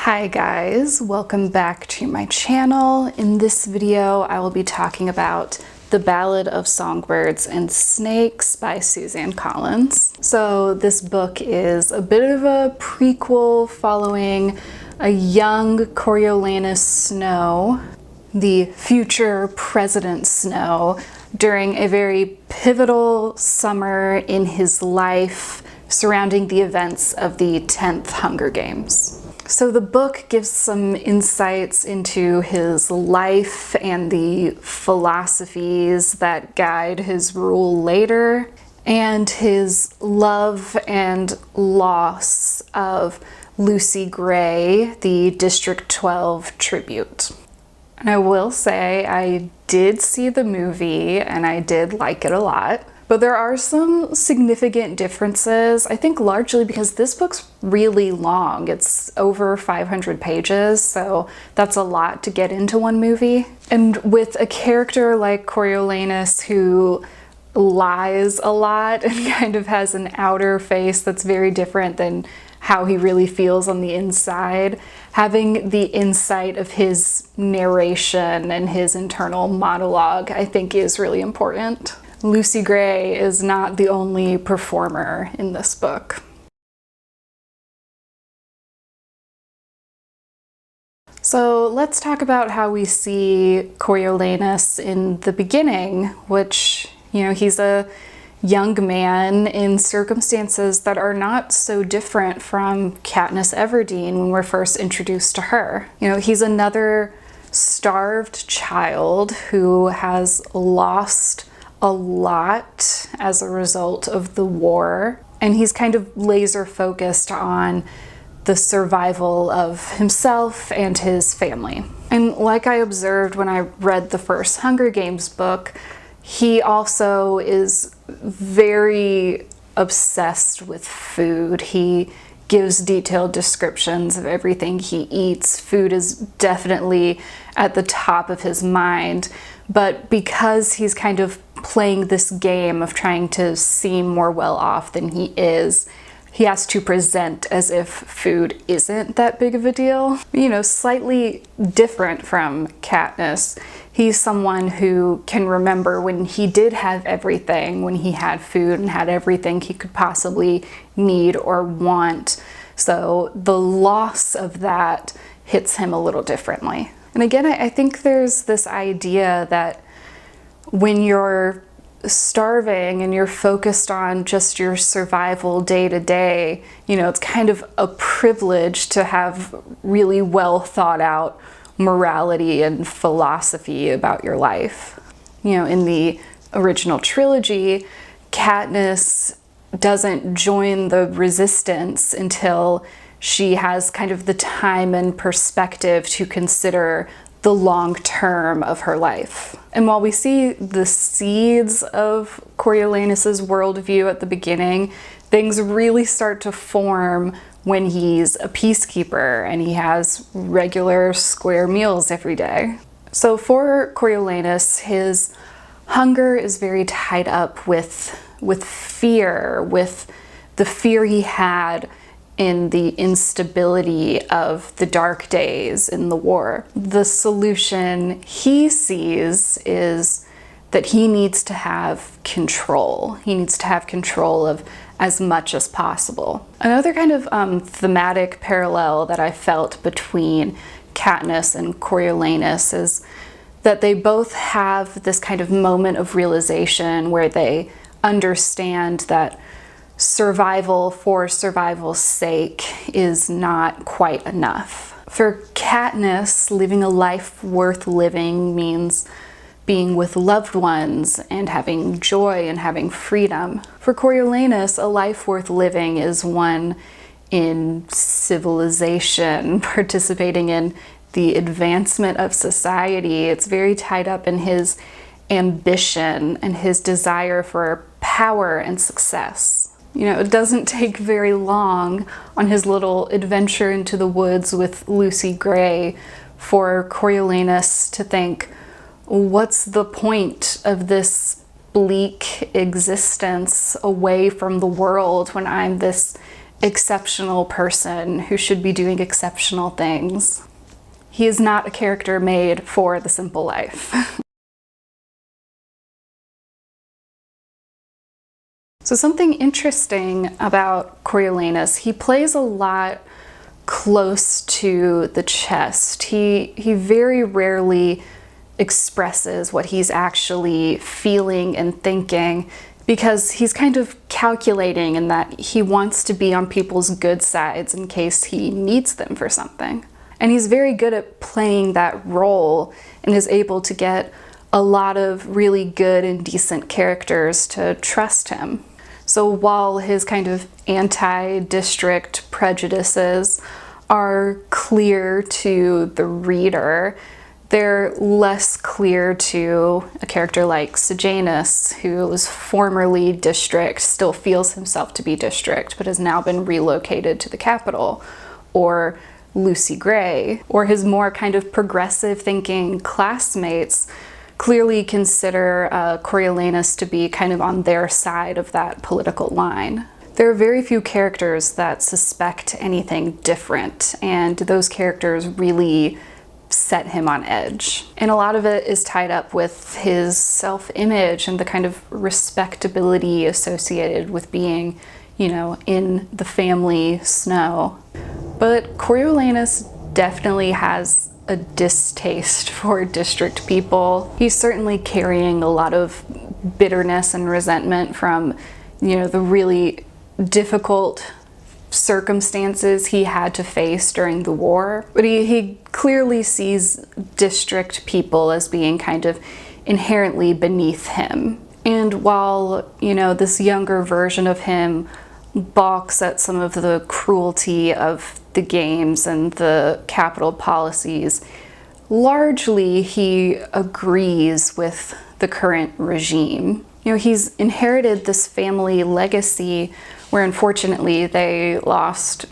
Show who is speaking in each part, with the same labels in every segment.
Speaker 1: Hi guys, welcome back to my channel. In this video, I will be talking about The Ballad of Songbirds and Snakes by Suzanne Collins. So this book is a bit of a prequel following a young Coriolanus Snow, the future President Snow, during a very pivotal summer in his life surrounding the events of the 10th Hunger Games. So the book gives some insights into his life and the philosophies that guide his rule later, and his love and loss of Lucy Gray, the District 12 tribute. And I will say I did see the movie and I did like it a lot. But there are some significant differences, I think largely because this book's really long. It's over 500 pages, so that's a lot to get into one movie. And with a character like Coriolanus who lies a lot and kind of has an outer face that's very different than how he really feels on the inside, having the insight of his narration and his internal monologue, I think is really important. Lucy Gray is not the only performer in this book. So let's talk about how we see Coriolanus in the beginning, which, he's a young man in circumstances that are not so different from Katniss Everdeen when we're first introduced to her. He's another starved child who has lost a lot as a result of the war, and he's kind of laser focused on the survival of himself and his family. And like I observed when I read the first Hunger Games book, he also is very obsessed with food. He gives detailed descriptions of everything he eats. Food is definitely at the top of his mind, but because he's kind of playing this game of trying to seem more well off than he is, he has to present as if food isn't that big of a deal. Slightly different from Katniss. He's someone who can remember when he did have everything, when he had food and had everything he could possibly need or want. So the loss of that hits him a little differently. And again, I think there's this idea that when you're starving and you're focused on just your survival day to day, it's kind of a privilege to have really well thought out morality and philosophy about your life. In the original trilogy, Katniss doesn't join the resistance until she has kind of the time and perspective to consider the long term of her life. And while we see the seeds of Coriolanus's worldview at the beginning, things really start to form when he's a peacekeeper and he has regular square meals every day. So for Coriolanus, his hunger is very tied up with fear, with the fear he had in the instability of the dark days in the war. The solution he sees is that he needs to have control. He needs to have control of as much as possible. Another kind of thematic parallel that I felt between Katniss and Coriolanus is that they both have this kind of moment of realization where they understand that survival for survival's sake is not quite enough. For Katniss, living a life worth living means being with loved ones and having joy and having freedom. For Coriolanus, a life worth living is one in civilization, participating in the advancement of society. It's very tied up in his ambition and his desire for power and success. It doesn't take very long on his little adventure into the woods with Lucy Gray for Coriolanus to think, what's the point of this bleak existence away from the world when I'm this exceptional person who should be doing exceptional things. He is not a character made for the simple life. So something interesting about Coriolanus, he plays a lot close to the chest. He very rarely expresses what he's actually feeling and thinking, because he's kind of calculating in that he wants to be on people's good sides in case he needs them for something. And he's very good at playing that role and is able to get a lot of really good and decent characters to trust him. So while his kind of anti-district prejudices are clear to the reader, they're less clear to a character like Sejanus, who was formerly district, still feels himself to be district, but has now been relocated to the capital, or Lucy Gray, or his more kind of progressive thinking classmates clearly consider Coriolanus to be kind of on their side of that political line. There are very few characters that suspect anything different, and those characters really set him on edge. And a lot of it is tied up with his self-image and the kind of respectability associated with being, you know, in the family Snow. But Coriolanus definitely has a distaste for district people. He's certainly carrying a lot of bitterness and resentment from, you know, the really difficult circumstances he had to face during the war. But he clearly sees district people as being kind of inherently beneath him. And while, you know, this younger version of him balks at some of the cruelty of the games and the capital policies, largely he agrees with the current regime. You know, he's inherited this family legacy where unfortunately they lost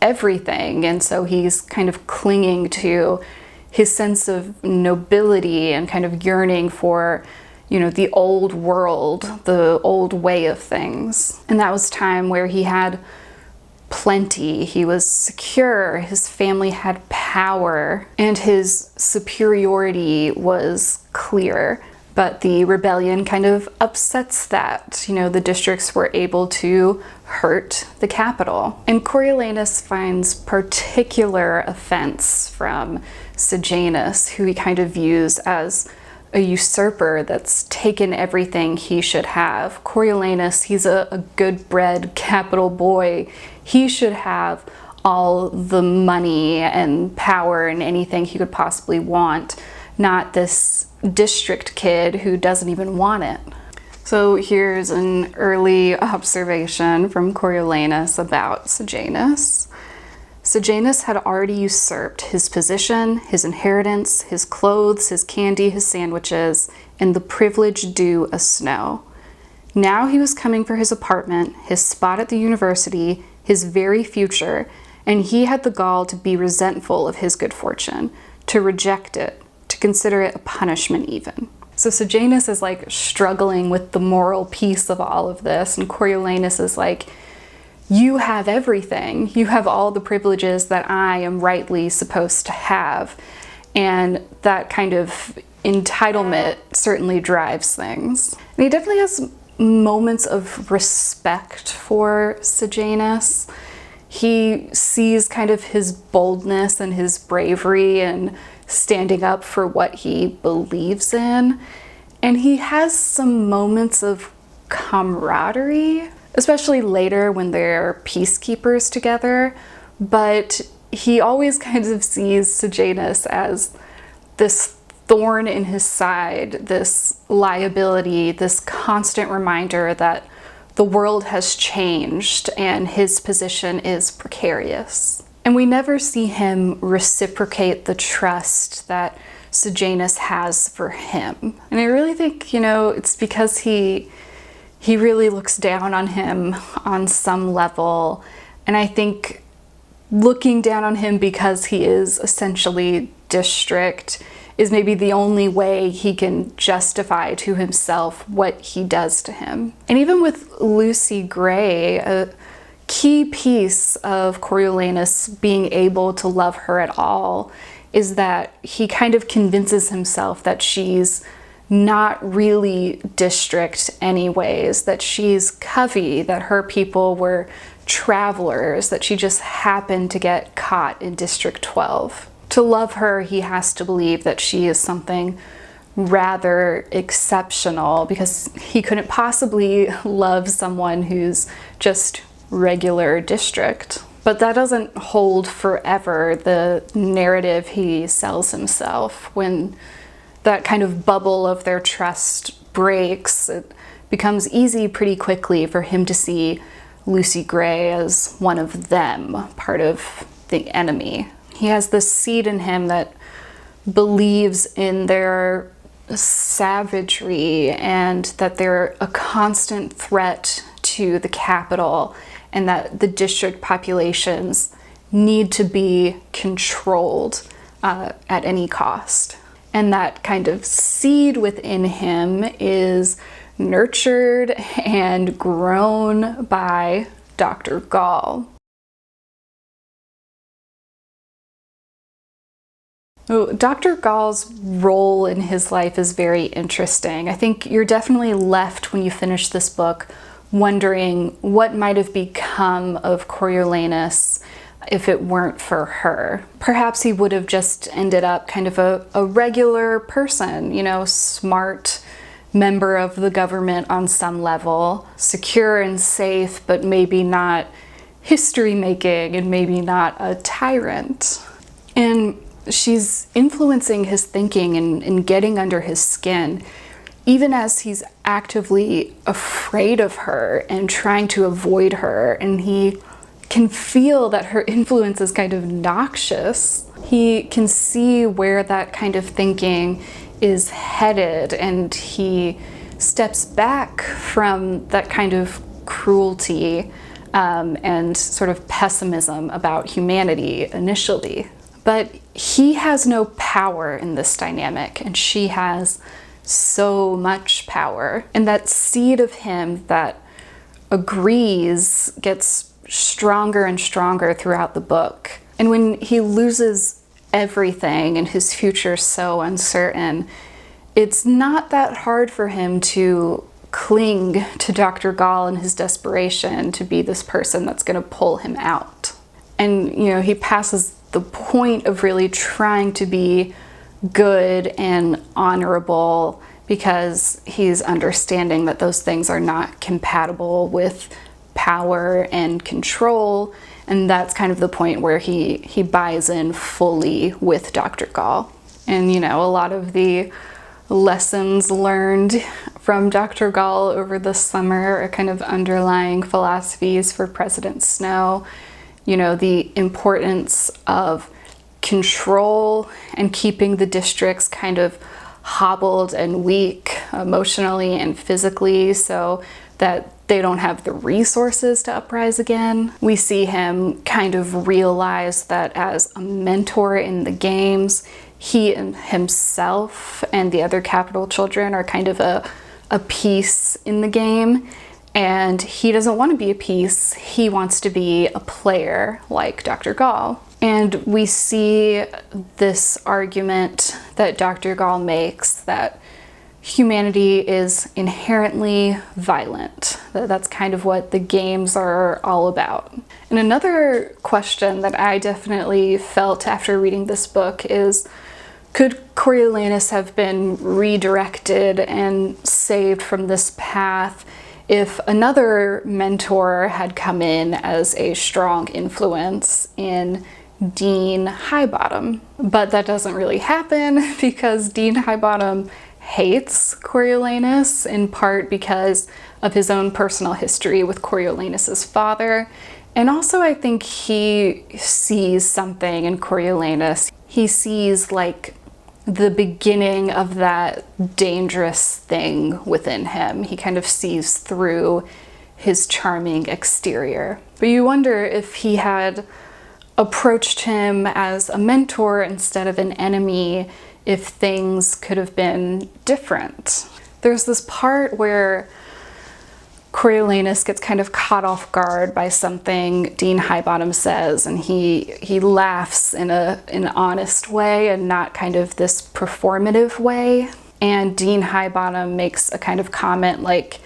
Speaker 1: everything, and so he's kind of clinging to his sense of nobility and kind of yearning for, you know, the old world, the old way of things. And that was time where he had plenty, he was secure, his family had power, and his superiority was clear. But the rebellion kind of upsets that. You know, the districts were able to hurt the capital. And Coriolanus finds particular offense from Sejanus, who he kind of views as a usurper that's taken everything he should have. Coriolanus, he's a good-bred capital boy. He should have all the money and power and anything he could possibly want, not this district kid who doesn't even want it. So here's an early observation from Coriolanus about Sejanus. Sejanus had already usurped his position, his inheritance, his clothes, his candy, his sandwiches, and the privilege due a Snow. Now he was coming for his apartment, his spot at the university, his very future, and he had the gall to be resentful of his good fortune, to reject it, to consider it a punishment even. So Sejanus is like struggling with the moral piece of all of this, and Coriolanus is like, you have everything. You have all the privileges that I am rightly supposed to have. And that kind of entitlement certainly drives things. And he definitely has moments of respect for Sejanus. He sees kind of his boldness and his bravery and standing up for what he believes in. And he has some moments of camaraderie, especially later when they're peacekeepers together. But he always kind of sees Sejanus as this thorn in his side, this liability, this constant reminder that the world has changed and his position is precarious. And we never see him reciprocate the trust that Sejanus has for him. And I really think, you know, it's because he really looks down on him on some level. And I think looking down on him because he is essentially district is maybe the only way he can justify to himself what he does to him. And even with Lucy Gray, key piece of Coriolanus being able to love her at all is that he kind of convinces himself that she's not really district anyways, that she's Covey, that her people were travelers, that she just happened to get caught in District 12. To love her, he has to believe that she is something rather exceptional, because he couldn't possibly love someone who's just regular district. But that doesn't hold forever, the narrative he sells himself. When that kind of bubble of their trust breaks, it becomes easy pretty quickly for him to see Lucy Gray as one of them, part of the enemy. He has this seed in him that believes in their savagery and that they're a constant threat to the capital, and that the district populations need to be controlled at any cost. And that kind of seed within him is nurtured and grown by Dr. Gall. Dr. Gall's role in his life is very interesting. I think you're definitely left, when you finish this book, wondering what might have become of Coriolanus if it weren't for her. Perhaps he would have just ended up kind of a regular person, you know, smart member of the government on some level, secure and safe, but maybe not history making and maybe not a tyrant. And she's influencing his thinking and getting under his skin, even as he's actively afraid of her and trying to avoid her, and he can feel that her influence is kind of noxious. He can see where that kind of thinking is headed, and he steps back from that kind of cruelty and sort of pessimism about humanity initially. But he has no power in this dynamic, and she has so much power. And that seed of him that agrees gets stronger and stronger throughout the book. And when he loses everything and his future's so uncertain, it's not that hard for him to cling to Dr. Gall in his desperation to be this person that's going to pull him out. And, you know, he passes the point of really trying to be good and honorable because he's understanding that those things are not compatible with power and control. And that's kind of the point where he buys in fully with Dr. Gall. And, you know, a lot of the lessons learned from Dr. Gall over the summer are kind of underlying philosophies for President Snow. You know, the importance of control and keeping the districts kind of hobbled and weak emotionally and physically so that they don't have the resources to uprise again. We see him kind of realize that as a mentor in the games, he himself and the other capital children are kind of a piece in the game. And he doesn't want to be a piece, he wants to be a player like Dr. Gall. And we see this argument that Dr. Gall makes that humanity is inherently violent. That's kind of what the games are all about. And another question that I definitely felt after reading this book is, could Coriolanus have been redirected and saved from this path if another mentor had come in as a strong influence in Dean Highbottom? But that doesn't really happen because Dean Highbottom hates Coriolanus, in part because of his own personal history with Coriolanus's father. And also I think he sees something in Coriolanus. He sees like the beginning of that dangerous thing within him. He kind of sees through his charming exterior. But you wonder if he had approached him as a mentor instead of an enemy, if things could have been different. There's this part where Coriolanus gets kind of caught off guard by something Dean Highbottom says, and he laughs in an honest way and not kind of this performative way. And Dean Highbottom makes a kind of comment like,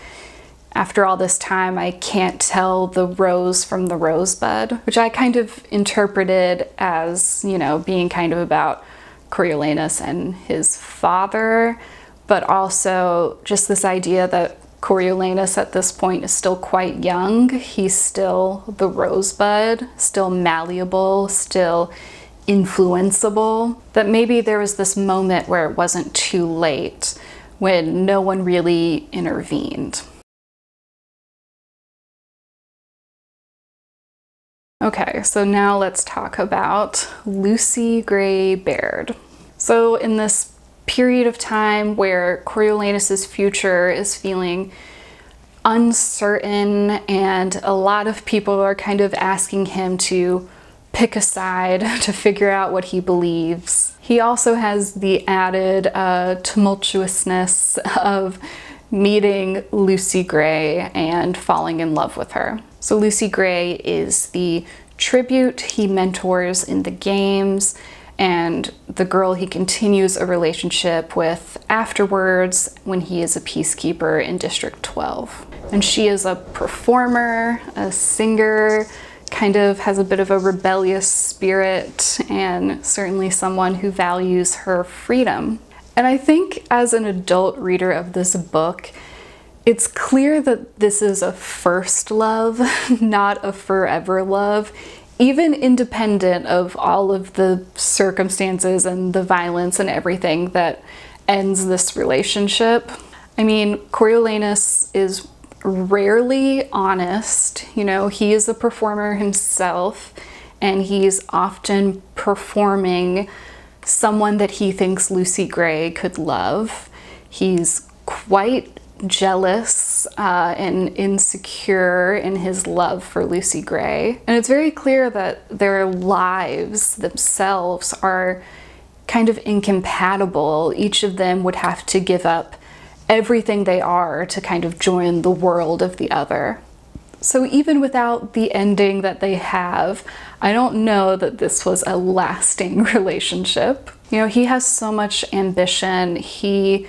Speaker 1: after all this time, I can't tell the rose from the rosebud, which I kind of interpreted as, you know, being kind of about Coriolanus and his father, but also just this idea that Coriolanus at this point is still quite young. He's still the rosebud, still malleable, still influenceable. That maybe there was this moment where it wasn't too late, when no one really intervened. Okay, so now let's talk about Lucy Gray Baird. So in this period of time where Coriolanus's future is feeling uncertain and a lot of people are kind of asking him to pick a side to figure out what he believes, he also has the added tumultuousness of meeting Lucy Gray and falling in love with her. So Lucy Gray is the tribute he mentors in the games and the girl he continues a relationship with afterwards when he is a peacekeeper in District 12. And she is a performer, a singer, kind of has a bit of a rebellious spirit, and certainly someone who values her freedom. And I think as an adult reader of this book, it's clear that this is a first love, not a forever love, even independent of all of the circumstances and the violence and everything that ends this relationship. I mean, Coriolanus is rarely honest. You know, he is a performer himself, and he's often performing someone that he thinks Lucy Gray could love. He's quite jealous and insecure in his love for Lucy Gray. And it's very clear that their lives themselves are kind of incompatible. Each of them would have to give up everything they are to kind of join the world of the other. So even without the ending that they have, I don't know that this was a lasting relationship. You know, he has so much ambition. He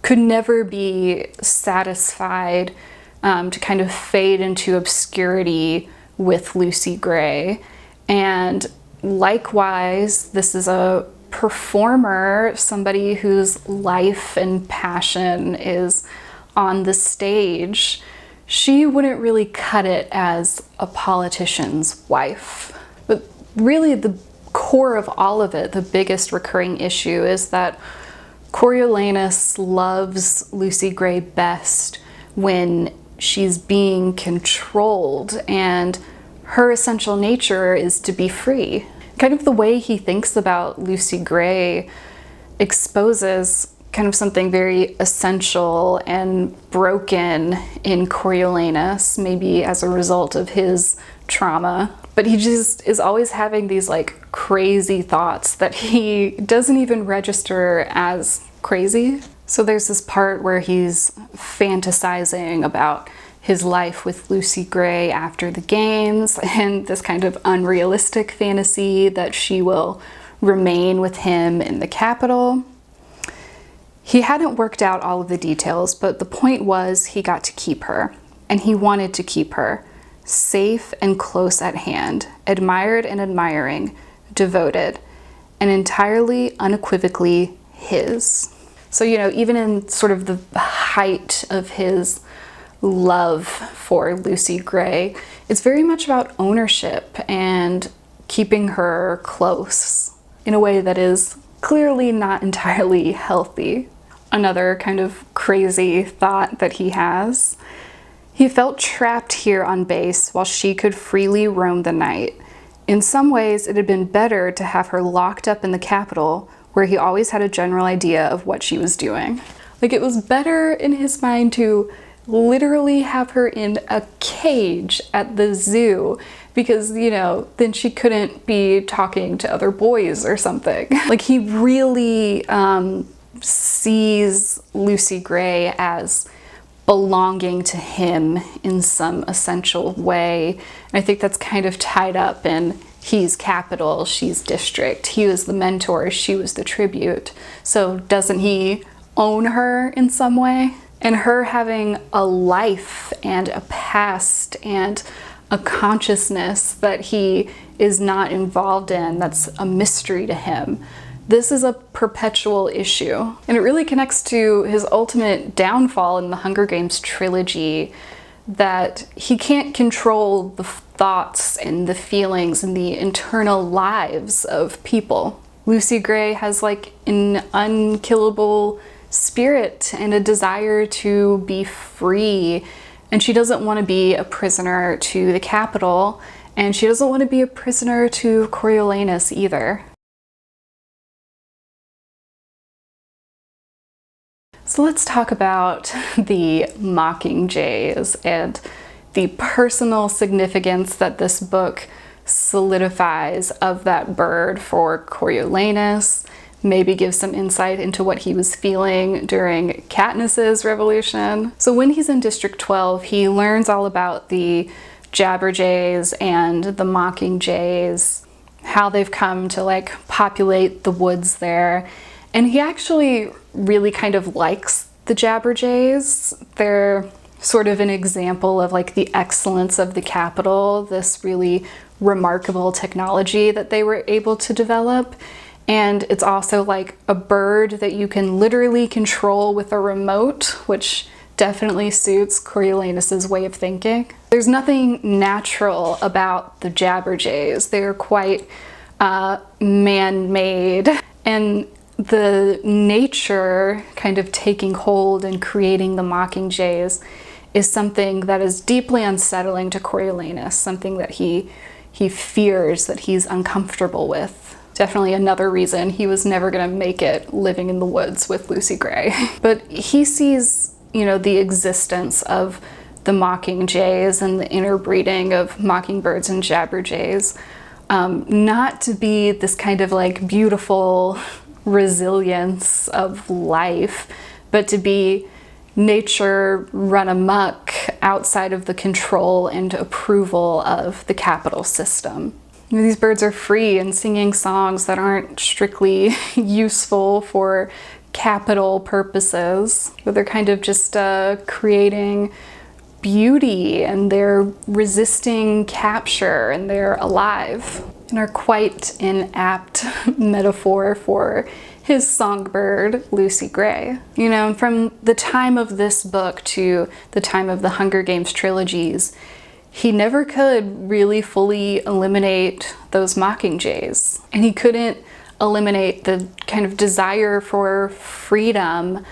Speaker 1: could never be satisfied to kind of fade into obscurity with Lucy Gray. And likewise, this is a performer, somebody whose life and passion is on the stage. She wouldn't really cut it as a politician's wife. But really the core of all of it, the biggest recurring issue, is that Coriolanus loves Lucy Gray best when she's being controlled, and her essential nature is to be free. Kind of the way he thinks about Lucy Gray exposes kind of something very essential and broken in Coriolanus, maybe as a result of his trauma. But he just is always having these like crazy thoughts that he doesn't even register as crazy. So there's this part where he's fantasizing about his life with Lucy Gray after the games, and this kind of unrealistic fantasy that she will remain with him in the capital. He hadn't worked out all of the details, but the point was he got to keep her, and he wanted to keep her safe and close at hand, admired and admiring, devoted, and entirely unequivocally his. So, you know, even in sort of the height of his love for Lucy Gray, it's very much about ownership and keeping her close in a way that is clearly not entirely healthy. Another kind of crazy thought that he has: he felt trapped here on base while she could freely roam the night. In some ways, it had been better to have her locked up in the capital, where he always had a general idea of what she was doing. Like, it was better in his mind to literally have her in a cage at the zoo, because, you know, then she couldn't be talking to other boys or something. Like, he really sees Lucy Gray as belonging to him in some essential way. And I think that's kind of tied up in he's capital, she's district. He was the mentor, she was the tribute. So doesn't he own her in some way? And her having a life and a past and a consciousness that he is not involved in, that's a mystery to him. This is a perpetual issue. And it really connects to his ultimate downfall in the Hunger Games trilogy, that he can't control the thoughts and the feelings and the internal lives of people. Lucy Gray has like an unkillable spirit and a desire to be free, and she doesn't want to be a prisoner to the capital, and she doesn't want to be a prisoner to Coriolanus either. So let's talk about the mockingjays and the personal significance that this book solidifies of that bird for Coriolanus, maybe give some insight into what he was feeling during Katniss's revolution. So when he's in District 12, he learns all about the jabberjays and the mockingjays, how they've come to like populate the woods there. And he actually really kind of likes the jabberjays. They're sort of an example of like the excellence of the capital, this really remarkable technology that they were able to develop. And it's also like a bird that you can literally control with a remote, which definitely suits Coriolanus's way of thinking. There's nothing natural about the jabberjays. They're quite man-made, and the nature kind of taking hold and creating the mockingjays is something that is deeply unsettling to Coriolanus, something that he fears, that he's uncomfortable with. Definitely another reason he was never going to make it living in the woods with Lucy Gray. But he sees, you know, the existence of the mockingjays and the interbreeding of mockingbirds and jabberjays not to be this kind of like beautiful resilience of life, but to be nature run amok outside of the control and approval of the capital system. You know, these birds are free and singing songs that aren't strictly useful for capital purposes, but they're kind of just creating beauty, and they're resisting capture, and they're alive, and are quite an apt metaphor for his songbird, Lucy Gray. You know, from the time of this book to the time of the Hunger Games trilogies, he never could really fully eliminate those mockingjays, and he couldn't eliminate the kind of desire for freedom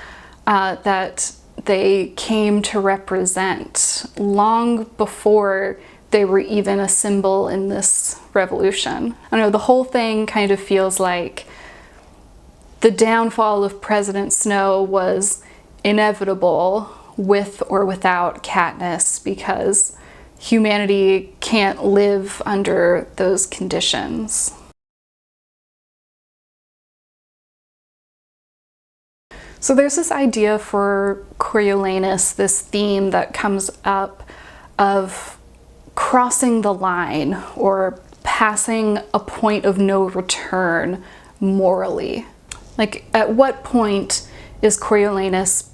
Speaker 1: that they came to represent long before they were even a symbol in this revolution. I don't know, the whole thing kind of feels like the downfall of President Snow was inevitable with or without Katniss, because humanity can't live under those conditions. So there's this idea for Coriolanus, this theme that comes up of crossing the line or passing a point of no return morally. Like, at what point is Coriolanus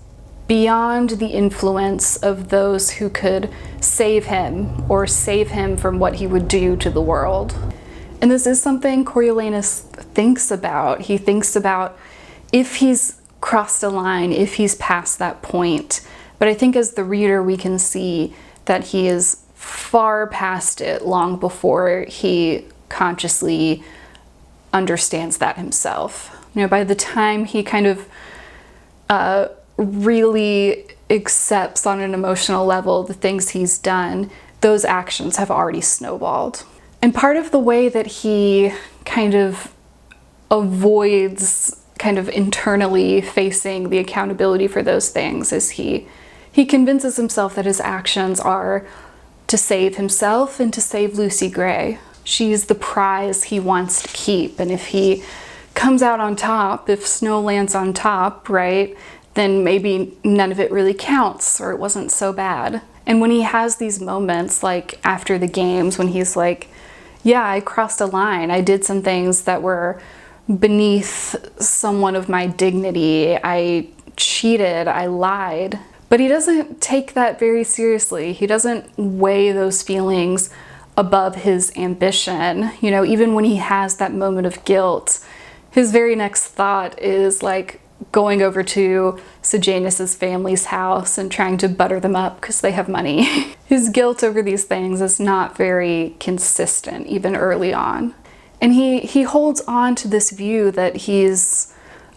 Speaker 1: beyond the influence of those who could save him or save him from what he would do to the world? And this is something Coriolanus thinks about. He thinks about if he's crossed a line, if he's past that point. But I think as the reader we can see that he is far past it long before he consciously understands that himself. You know, by the time he kind of really accepts on an emotional level the things he's done, those actions have already snowballed. And part of the way that he kind of avoids kind of internally facing the accountability for those things is he convinces himself that his actions are to save himself and to save Lucy Gray. She's the prize he wants to keep, and if he comes out on top, if Snow lands on top, right, then maybe none of it really counts, or it wasn't so bad. And when he has these moments, like after the games, when he's like, yeah, I crossed a line. I did some things that were beneath somewhat of my dignity. I cheated, I lied. But he doesn't take that very seriously. He doesn't weigh those feelings above his ambition. You know, even when he has that moment of guilt, his very next thought is like going over to Sejanus's family's house and trying to butter them up because they have money. His guilt over these things is not very consistent, even early on. And he holds on to this view that he's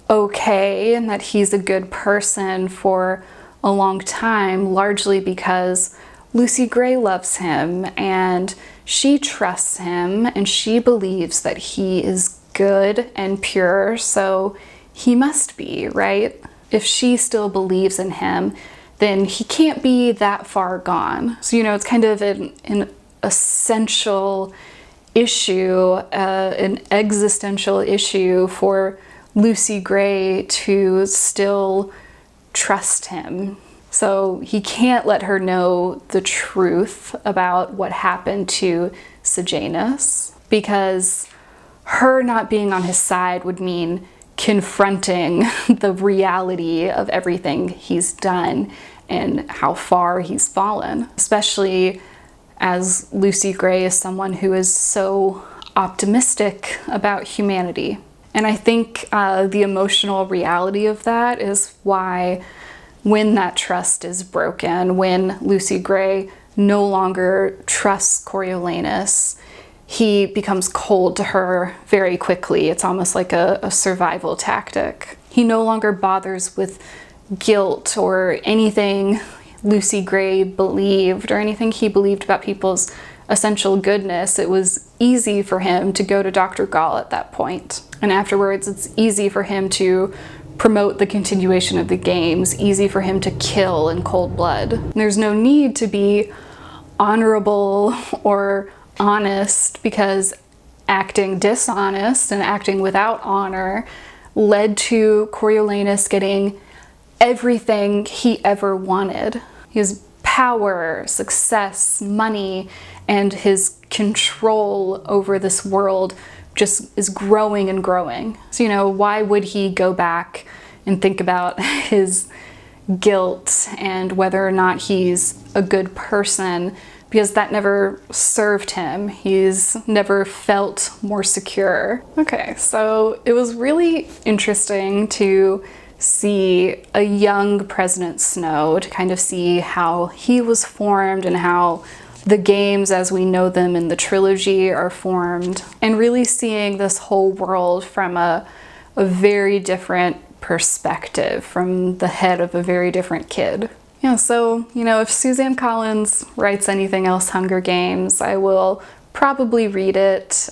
Speaker 1: okay and that he's a good person for a long time, largely because Lucy Gray loves him and she trusts him and she believes that he is good and pure, so he must be, right? If she still believes in him, then he can't be that far gone. So, you know, it's kind of an essential issue, an existential issue for Lucy Gray to still trust him. So he can't let her know the truth about what happened to Sejanus, because her not being on his side would mean confronting the reality of everything he's done and how far he's fallen, especially as Lucy Gray is someone who is so optimistic about humanity. And I think the emotional reality of that is why when that trust is broken, when Lucy Gray no longer trusts Coriolanus, he becomes cold to her very quickly. It's almost like a survival tactic. He no longer bothers with guilt or anything Lucy Gray believed or anything he believed about people's essential goodness. It was easy for him to go to Dr. Gall at that point. And afterwards, it's easy for him to promote the continuation of the games, easy for him to kill in cold blood. And there's no need to be honorable or honest, because acting dishonest and acting without honor led to Coriolanus getting everything he ever wanted. His power, success, money, and his control over this world just is growing and growing. So, you know, why would he go back and think about his guilt and whether or not he's a good person? Because that never served him. He's never felt more secure. Okay, so it was really interesting to see a young President Snow, to kind of see how he was formed and how the games as we know them in the trilogy are formed, and really seeing this whole world from a very different perspective, from the head of a very different kid. Yeah, so, you know, if Suzanne Collins writes anything else Hunger Games, I will probably read it.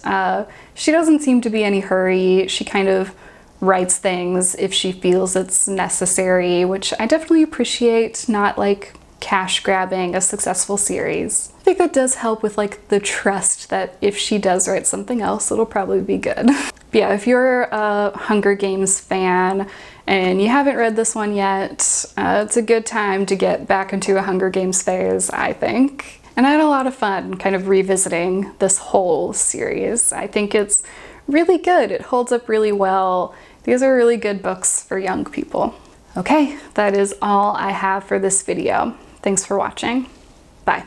Speaker 1: She doesn't seem to be any hurry. She kind of writes things if she feels it's necessary, which I definitely appreciate, not like cash grabbing a successful series. I think that does help with like the trust that if she does write something else, it'll probably be good. But yeah, if you're a Hunger Games fan and you haven't read this one yet, it's a good time to get back into a Hunger Games phase, I think. And I had a lot of fun kind of revisiting this whole series. I think it's really good. It holds up really well. These are really good books for young people. Okay, that is all I have for this video. Thanks for watching. Bye.